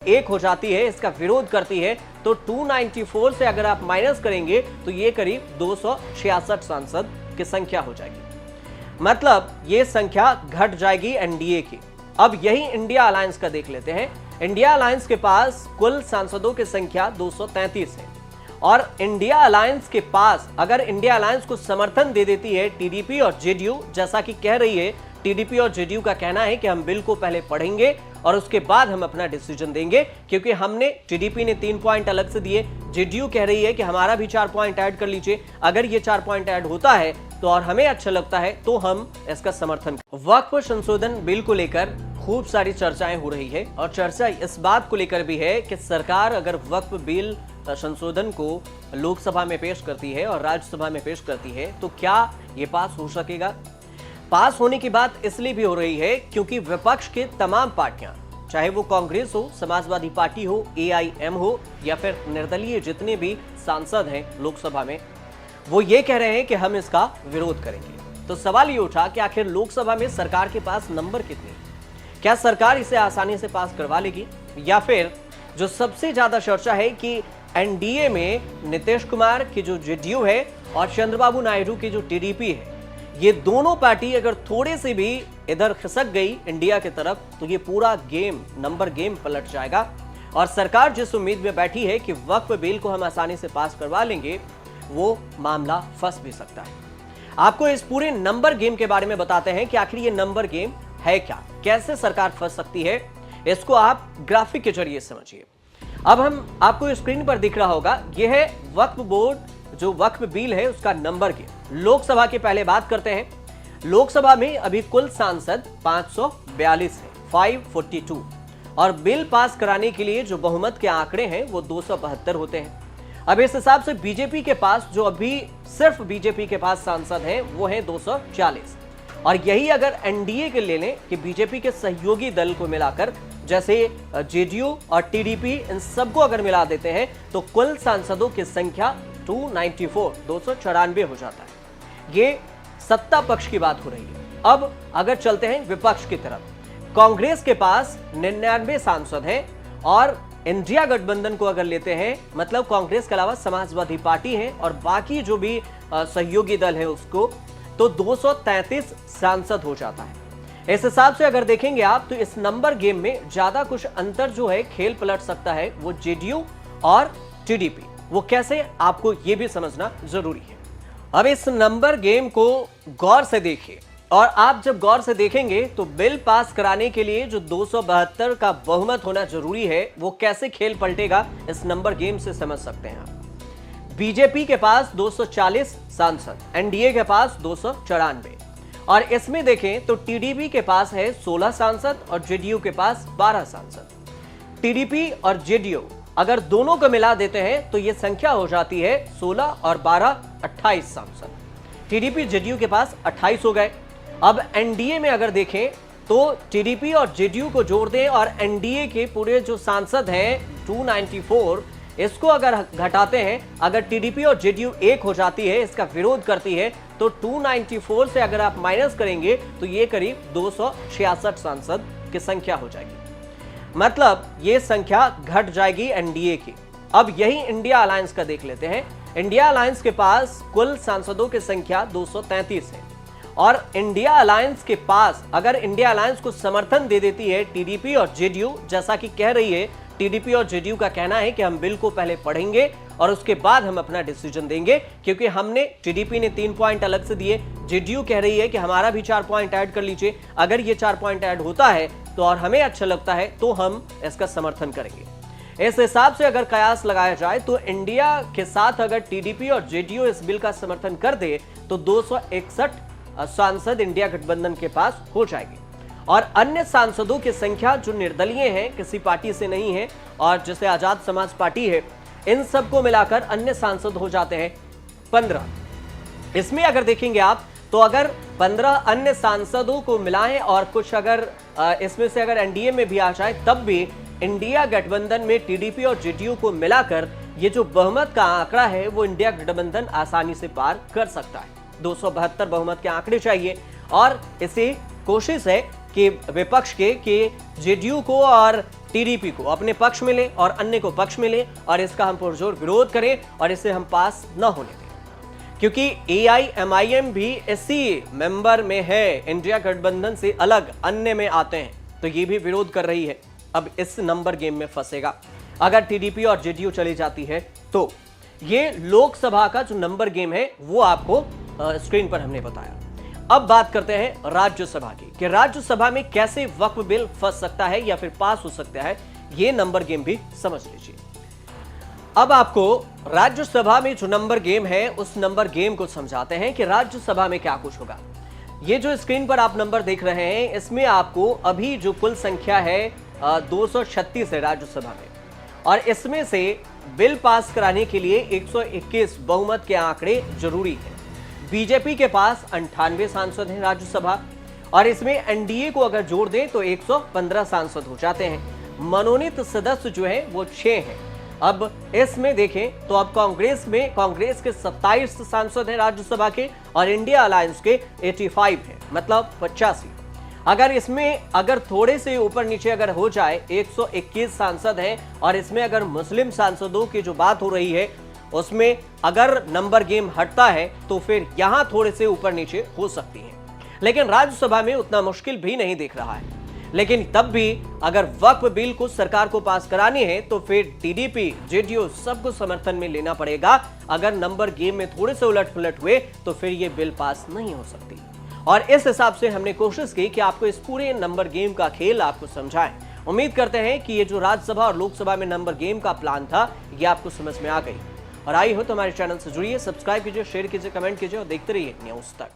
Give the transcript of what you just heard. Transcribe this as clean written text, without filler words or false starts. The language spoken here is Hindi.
एक हो जाती है, इसका विरोध करती है, तो 294 से अगर आप माइनस करेंगे तो ये करीब 266 सांसद की संख्या हो जाएगी। मतलब ये संख्या घट जाएगी एनडीए की। अब यही इंडिया अलायंस का देख लेते हैं। इंडिया अलायंस के पास कुल सांसदों की संख्या 233 है और इंडिया अलायंस के पास अगर इंडिया अलायंस को समर्थन दे देती है टीडीपी और जेडीयू, जैसा कि कह रही है टीडीपी और जेडीयू का कहना है कि हम बिल को पहले पढ़ेंगे और उसके बाद हम अपना डिसीजन देंगे, क्योंकि हमने टीडीपी ने 3 पॉइंट अलग से दिए, जेडीयू कह रही है कि हमारा भी 4 पॉइंट ऐड कर लीजिए। अगर ये 4 पॉइंट ऐड होता है तो और हमें अच्छा लगता है तो हम इसका समर्थन। वक्फ संशोधन बिल को लेकर खूब सारी चर्चाएं हो रही है और चर्चा इस बात को लेकर भी है कि सरकार अगर वक्फ बिल संशोधन को लोकसभा में पेश करती है और राज्यसभा में पेश करती है तो क्या ये पास हो सकेगा। पास होने की बात इसलिए भी हो रही है क्योंकि विपक्ष के तमाम पार्टियां, चाहे वो कांग्रेस हो, समाजवादी पार्टी हो, एआईएम हो या फिर निर्दलीय जितने भी सांसद हैं लोकसभा में, वो ये कह रहे हैं कि हम इसका विरोध करेंगे। तो सवाल ये उठा कि आखिर लोकसभा में सरकार के पास नंबर कितने, क्या सरकार इसे आसानी से पास करवा लेगी, या फिर जो सबसे ज्यादा चर्चा है कि एनडीए में नीतीश कुमार की जो जेडीयू है और चंद्रबाबू नायडू की जो टीडीपी है, ये दोनों पार्टी अगर थोड़े से भी इधर खिसक गई इंडिया की तरफ तो ये पूरा गेम, नंबर गेम पलट जाएगा और सरकार जिस उम्मीद में बैठी है कि वक्फ बिल को हम आसानी से पास करवा लेंगे, वो मामला फंस भी सकता है। आपको इस पूरे नंबर गेम के बारे में बताते हैं कि आखिर ये नंबर गेम है क्या, कैसे सरकार फंस सकती है, इसको आप ग्राफिक के जरिए समझिए। अब हम आपको स्क्रीन पर दिख रहा होगा, यह है वक्फ बोर्ड, जो वक्फ बिल है उसका नंबर गेम। लोकसभा की पहले बात करते हैं। लोकसभा में अभी कुल सांसद 542 है, 542, और बिल पास कराने के लिए जो बहुमत के आंकड़े हैं वो 272 होते हैं। अब इस हिसाब से बीजेपी के पास, जो अभी सिर्फ बीजेपी के पास सांसद हैं, वो है 240, और यही अगर एनडीए के ले लें कि बीजेपी के सहयोगी दल को मिलाकर, जैसे जेडीयू और टीडीपी, इन सबको अगर मिला देते हैं तो कुल सांसदों की संख्या 294 हो जाता है। ये सत्ता पक्ष की बात हो रही है। अब अगर चलते हैं विपक्ष की तरफ, कांग्रेस के पास 99 सांसद हैं और इंडिया गठबंधन को अगर लेते हैं, मतलब कांग्रेस के अलावा समाजवादी पार्टी है और बाकी जो भी सहयोगी दल है उसको, तो 233 सांसद हो जाता है। इस हिसाब से अगर देखेंगे आप तो इस नंबर गेम में ज्यादा कुछ अंतर जो है खेल पलट सकता है वो जेडीयू और टीडीपी। वो कैसे, आपको ये भी समझना जरूरी है। अब इस नंबर गेम को गौर से देखिए, और आप जब गौर से देखेंगे तो बिल पास कराने के लिए जो 272 का बहुमत होना जरूरी है, वो कैसे खेल पलटेगा इस नंबर गेम से समझ सकते हैं आप। बीजेपी के पास 240 सांसद, एनडीए के पास 294, और इसमें देखें तो टीडीपी के पास है 16 सांसद और जेडीयू के पास 12 सांसद। टीडीपी और जेडीयू अगर दोनों को मिला देते हैं तो यह संख्या हो जाती है 16 और 12, 28 सांसद। टीडीपी जेडीयू के पास 28 हो गए। अब एनडीए में अगर देखें तो टीडीपी और जेडीयू को जोड़ दें और एनडीए के पूरे जो सांसद हैं 294, इसको अगर घटाते हैं, अगर टीडीपी और जेडीयू एक हो जाती है, इसका विरोध करती है, तो 294 से अगर आप माइनस करेंगे तो ये करीब 266 सांसद की संख्या हो जाएगी। मतलब ये संख्या घट जाएगी एनडीए की। अब यही इंडिया अलायंस का देख लेते हैं। इंडिया अलायंस के पास कुल सांसदों की संख्या 233 है और इंडिया अलायंस के पास अगर इंडिया अलायंस को समर्थन दे देती है टीडीपी और जेडीयू, जैसा कि कह रही है टीडीपी और जेडीयू का कहना है कि हम बिल को पहले पढ़ेंगे और उसके बाद हम अपना डिसीजन देंगे, क्योंकि हमने, टीडीपी ने 3 पॉइंट अलग से दिए, जेडीयू कह रही है कि हमारा भी 4 पॉइंट ऐड कर लीजिए। अगर ये 4 पॉइंट ऐड होता है तो और हमें अच्छा लगता है तो हम इसका समर्थन करेंगे। इस हिसाब से अगर कयास लगाया जाए तो इंडिया के साथ अगर टीडीपी और जेडीयू इस बिल का समर्थन कर दे तो 261 सांसद इंडिया गठबंधन के पास हो जाएंगे, और अन्य सांसदों की संख्या जो निर्दलीय हैं, किसी पार्टी से नहीं है, और जैसे आजाद समाज पार्टी है, इन सबको मिलाकर अन्य सांसद हो जाते हैं 15। इसमें अगर देखेंगे आप तो अगर 15 अन्य सांसदों को मिलाएं और कुछ अगर इसमें से अगर एनडीए में भी आ जाए, तब भी इंडिया गठबंधन में टीडीपी और जेडीयू को मिलाकर ये जो बहुमत का आंकड़ा है वो इंडिया गठबंधन आसानी से पार कर सकता है। 272 बहुमत के आंकड़े चाहिए और इसी कोशिश है कि विपक्ष के कि जेडीयू को और टीडीपी को अपने पक्ष में ले और अन्य को पक्ष में ले और इसका हम पुरजोर विरोध करें और इसे हम पास न होने दें, क्योंकि AIMIM भी इसी मेंबर में है, इंडिया गठबंधन से अलग अन्य में आते हैं, तो ये भी विरोध कर रही है। अब इस नंबर गेम में फंसेगा। अगर टीडीपी और जेडीयू चली जाती है तो ये लोकसभा का जो नंबर गेम है वो आपको स्क्रीन पर हमने बताया। अब बात करते हैं राज्यसभा की कि राज्यसभा में कैसे वक्फ बिल फंस सकता है या फिर पास हो सकता है, ये नंबर गेम भी समझ लीजिए। अब आपको राज्यसभा में जो नंबर गेम है उस नंबर गेम को समझाते हैं कि राज्यसभा में क्या कुछ होगा। ये जो स्क्रीन पर आप नंबर देख रहे हैं इसमें आपको अभी जो कुल संख्या है 236 है राज्यसभा में, और इसमें से बिल पास कराने के लिए 121 बहुमत के आंकड़े जरूरी है। बीजेपी के पास 98 सांसद हैं राज्यसभा, और इसमें एनडीए को अगर जोड़ दें तो 115 सांसद हो जाते हैं। मनोनीत सदस्य जो है वो 6 हैं। अब इसमें देखें तो अब कांग्रेस के 27 सांसद हैं राज्यसभा के और इंडिया अलायंस के 85 हैं, मतलब 85। अगर इसमें थोड़े से ऊपर नीचे अगर हो जाए 121 सांसद हैं और इसमें अगर मुस्लिम सांसदों की जो बात हो रही है उसमें अगर नंबर गेम हटता है तो फिर यहां थोड़े से ऊपर नीचे हो सकती है, लेकिन राज्यसभा में उतना मुश्किल भी नहीं दिख रहा है। लेकिन तब भी अगर वक्फ बिल को सरकार को पास करानी है तो फिर टीडीपी जेडीयू सबको समर्थन में लेना पड़ेगा। अगर नंबर गेम में थोड़े से उलट-पुलट हुए तो फिर ये बिल पास नहीं हो सकती। और इस हिसाब से हमने कोशिश की कि आपको इस पूरे नंबर गेम का खेल आपको समझाएं। उम्मीद करते हैं कि ये जो राज्यसभा और लोकसभा में नंबर गेम का प्लान था ये आपको समझ में आ गई। और आई हो तो हमारे चैनल से जुड़िए, सब्सक्राइब कीजिए, शेयर कीजिए, कमेंट कीजिए और देखते रहिए न्यूज़ तक।